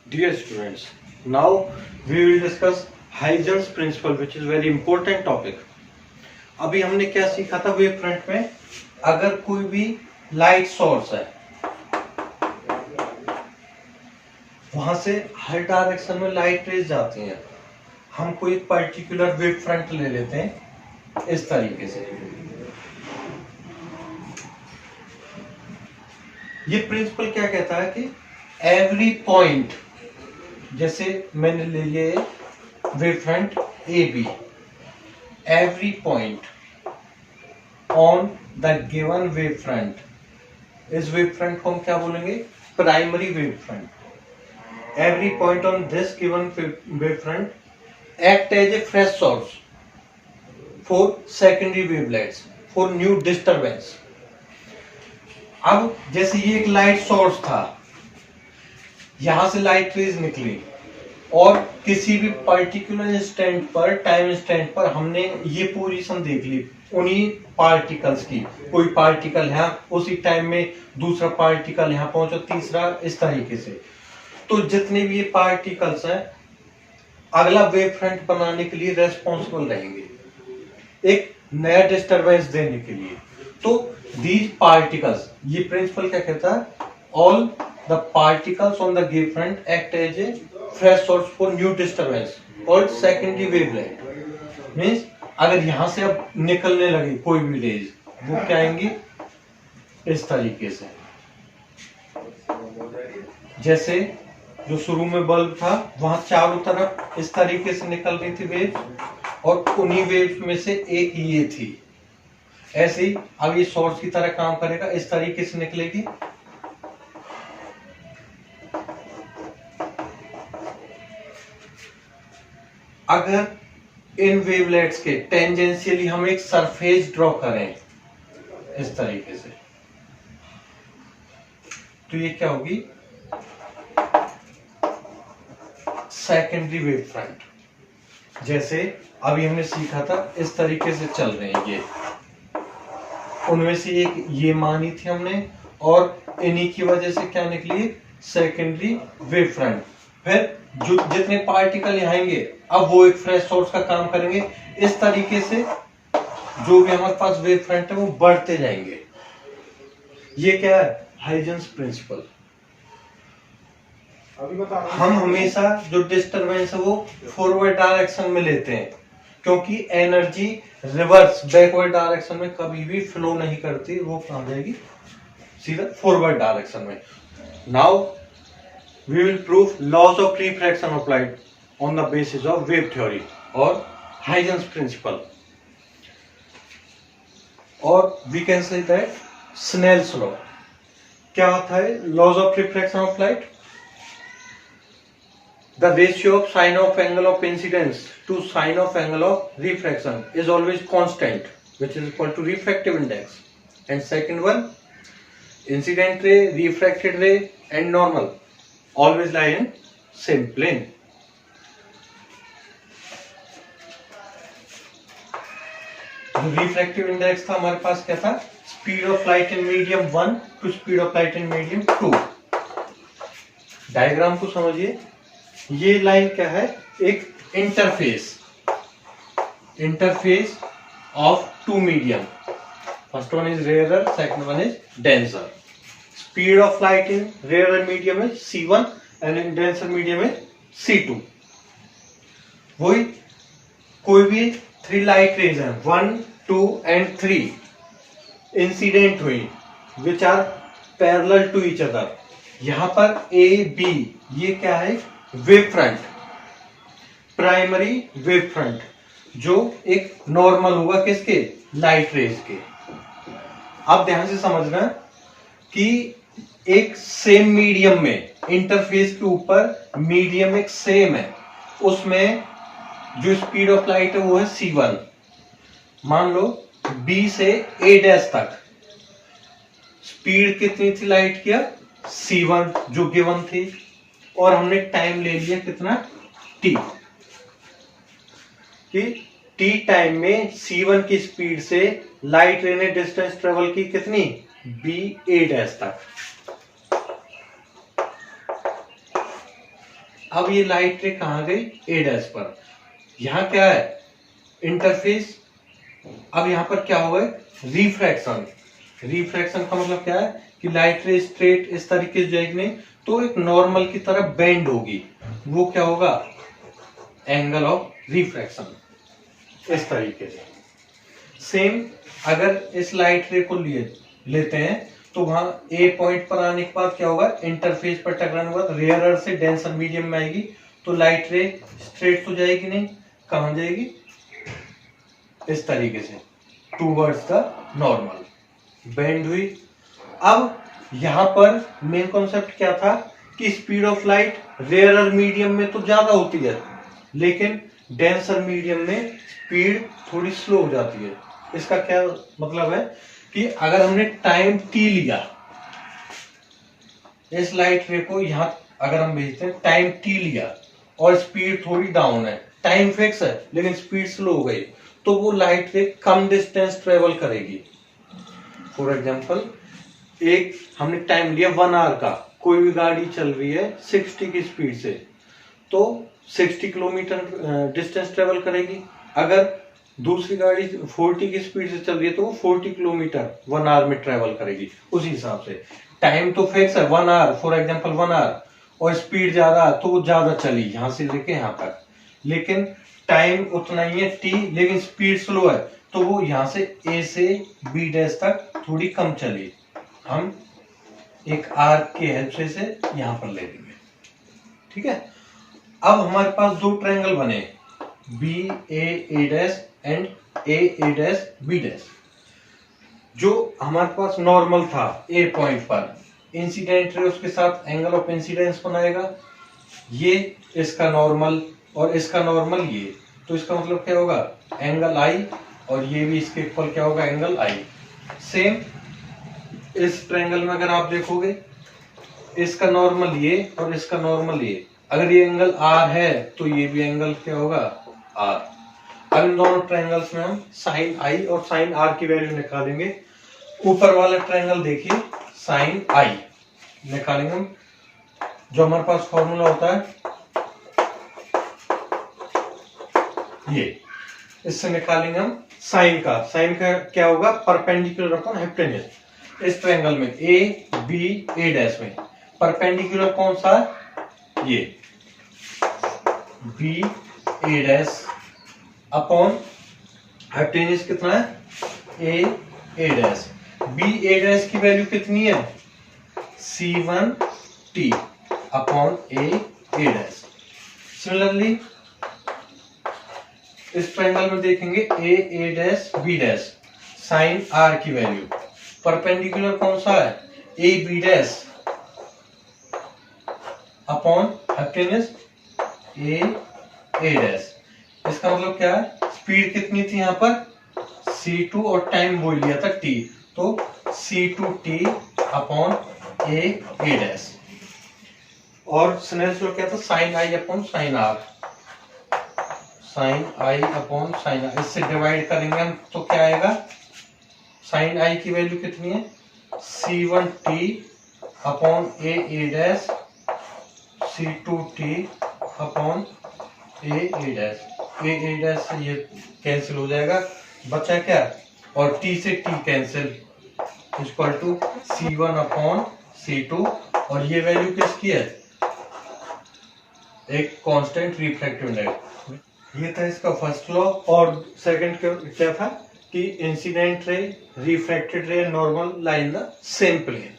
Dear students, now we will discuss Huygens principle, which is very important topic. अभी हमने क्या सीखा था वेव फ्रंट में? अगर कोई भी लाइट सोर्स है, वहां से हर डायरेक्शन में लाइट रेज जाती हैं, हम कोई पर्टिकुलर वेव फ्रंट ले लेते हैं इस तरीके से। ये प्रिंसिपल क्या कहता है कि एवरी पॉइंट, जैसे मैंने ले लिया wave front A B, every point on the given wave front, इस वेव फ्रंट को हम क्या बोलेंगे? Primary wave front. Every point on this given wave front act as a fresh source for secondary wavelets for new disturbance. अब जैसे ये एक light source था, यहां से लाइट रेज निकली और किसी भी पर्टिकुलर इंस्टेंट पर, टाइम इंस्टेंट पर हमने ये पोजीशन देख ली उन्हीं पार्टिकल्स की। कोई पार्टिकल है उसी टाइम में, दूसरा पार्टिकल यहां पहुंचा, तीसरा, इस तरीके से। तो जितने भी ये पार्टिकल्स हैं अगला वेव फ्रंट बनाने के लिए रेस्पॉन्सिबल रहेंगे, एक नया डिस्टरबेंस देने के लिए। तो दीज पार्टिकल्स, ये प्रिंसिपल क्या कहता है? All the particles on the wave front act as a fresh source for new disturbance called secondary wavelet। Means अगर यहां से अब निकलने लगी कोई भी रेज, वो क्या आएंगी? इस तरीके से। जैसे जो शुरू में बल्ब था, वहां चारों तरफ इस तरीके से निकल रही थी वेव, और उन्हीं वेव में से एक ये थी। ऐसे ही अब ये सोर्स की तरह काम करेगा, इस तरीके से निकलेगी। अगर इन वेवलेट्स के टेंजेंशियली हम एक सरफेस ड्रॉ करें इस तरीके से, तो ये क्या होगी? Secondary wave front. जैसे अभी हमने सीखा था, इस तरीके से चल रहे हैं ये, उनमें से एक ये मानी थी हमने, और इन्हीं की वजह से क्या निकली? Secondary wave front. फिर जो जितने पार्टिकल यहाँ आएंगे, अब वो एक फ्रेश सोर्स का काम करेंगे। इस तरीके से जो भी हमारे पास वेव फ्रंट है वो बढ़ते जाएंगे। ये क्या है? Huygens principle. हम हमेशा जो डिस्टरबेंस है वो फॉरवर्ड डायरेक्शन में लेते हैं, क्योंकि एनर्जी रिवर्स बैकवर्ड डायरेक्शन में कभी भी फ्लो नहीं करती, वो कहाँ जाएगी? सीधा फॉरवर्ड डायरेक्शन में। Now we will prove laws of refraction of light on the basis of wave theory or Huygens principle, or we can say that Snell's law। क्या होता है laws of refraction of light? The ratio of sine of angle of incidence to sine of angle of refraction is always constant, which is equal to refractive index. And second one, incident ray, refracted ray and normal always lie in same plane। जो refractive index था हमारे पास क्या था? Speed of light in medium 1 to speed of light in medium 2। Diagram को समझिए, ये line क्या है? एक interface of two medium. First one is rarer, second one is denser. Speed of light in rarer medium is c1 and in denser medium is c2। वही कोई भी 3 light rays हैं, 1, 2 and 3 इंसिडेंट हुई, which are parallel to each other. यहां पर A B, ये क्या है? Wave front, primary wave front, जो एक नॉर्मल होगा किसके? लाइट रेज के। अब ध्यान से समझना कि एक सेम मीडियम में, इंटरफेस के ऊपर मीडियम एक सेम है, उसमें जो स्पीड ऑफ लाइट है वो है c1। मान लो b से a डैश तक स्पीड कितनी थी लाइट की? c1 जो गिवन थी, और हमने टाइम ले लिया कितना? t। कि t टाइम में c1 की स्पीड से लाइट रे ने डिस्टेंस ट्रेवल की कितनी? b a डैश तक। अब ये लाइट रे कहाँ गई, ए डैश पर। यहाँ क्या है, इंटरफेस। अब यहाँ पर क्या होगा, रिफ्रैक्शन। रिफ्रैक्शन का मतलब क्या है कि लाइट रे स्ट्रेट इस तरीके से जाएगी नहीं, तो एक नॉर्मल की तरह बेंड होगी। वो क्या होगा, एंगल ऑफ रिफ्रैक्शन, इस तरीके से। सेम अगर इस लाइट रे को लेते हैं तो वहां ए पॉइंट पर आने के बाद क्या होगा, इंटरफेस पर टकराने के बाद रेयरर से डेंसर मीडियम में आएगी, तो लाइट रे स्ट्रेट तो जाएगी नहीं, कहां जाएगी, इस तरीके से टूवर्ड्स द नॉर्मल, बेंड हुई। अब यहां पर मेन कॉन्सेप्ट क्या था कि speed of light rarer medium में तो ज्यादा होती है, लेकिन डेंसर मीडियम में स्पीड थोड़ी स्लो हो जाती है। इसका क्या मतलब है कि अगर हमने टाइम टी लिया, इस लाइट रे को यहां अगर हम भेजते हैं, टाइम टी लिया और स्पीड थोड़ी डाउन है, टाइम फिक्स है लेकिन स्पीड स्लो हो गई, तो वो लाइट रे कम डिस्टेंस ट्रेवल करेगी। फॉर एग्जांपल, एक हमने टाइम लिया 1 आवर का, कोई भी गाड़ी चल रही है 60 की स्पीड से, तो 60 किलोमीटर डिस्टेंस ट्रेवल करेगी। अगर दूसरी गाड़ी 40 की स्पीड से चल रही है तो वो 40 किलोमीटर 1 आवर में ट्रेवल करेगी। उसी हिसाब से टाइम तो फिक्स है 1 आवर, फॉर एग्जांपल 1 आवर, और स्पीड ज्यादा तो वो ज्यादा चली यहां से लेके यहां तक, लेकिन टाइम उतना ही है टी, लेकिन स्पीड स्लो है, तो वो यहां से ए से बी डैश तक थोड़ी कम चली। हम एक आर्क की हेल्प से यहां पर ले लेंगे, ठीक है। अब हमारे पास दो ट्रायंगल बने, B A dash and A dash B dash. जो हमारे पास नॉर्मल था ए पॉइंट पर, इंसिडेंट रे उसके साथ एंगल ऑफ इंसिडेंस बनाएगा, ये इसका नॉर्मल और इसका नॉर्मल ये, तो इसका मतलब क्या होगा, एंगल आई, और ये भी इसके इक्वल क्या होगा, एंगल आई। सेम इस ट्रायंगल में अगर आप देखोगे, इसका नॉर्मल ये और इसका नॉर्मल ये, अगर ये एंगल आर है तो ये भी एंगल क्या होगा, आर। अब इन दोनों ट्रायंगल्स में हम साइन आई और साइन आर की वैल्यू निकालेंगे। ऊपर वाला ट्रायंगल देखिए, साइन आई निकालेंगे हम, जो हमारे पास फॉर्मूला होता है ये, इससे निकालेंगे हम साइन का। साइन का क्या होगा, परपेंडिकुलर अपॉन हाइपोटेन्यूज। इस ट्रायंगल में ए बी ए डैश में परपेंडिकुलर कौन सा है, ये B A dash upon hypotenuse कितना है, A dash. B A dash की वैल्यू कितनी है, C1 T upon A dash. Similarly इस ट्रायंगल में देखेंगे A dash B dash, sine r की वैल्यू परपेंडिकुलर कौन सा है, A B dash upon hypotenuse A dash. इसका मतलब क्या है, स्पीड कितनी थी यहाँ पर, C2 और टाइम बोल लिया था T, तो C2T अपॉन ए डैश। और स्नेल्स लॉ क्या था, sine i upon sine r, sine i upon sine r, इससे डिवाइड करेंगे हम तो क्या आएगा, साइन आई की वैल्यू कितनी है, C1T upon A dash, C2T upon A dash. A dash से ये कैंसिल हो जाएगा, बचा क्या, और T से T cancel, equal to C1 upon C2, और ये वैल्यू किसकी है, एक कांस्टेंट रिफ्रैक्टिव इंडेक्स। ये था इसका फर्स्ट लॉ। और सेकंड क्या था कि incident ray, refracted ray, normal lie in the same plane.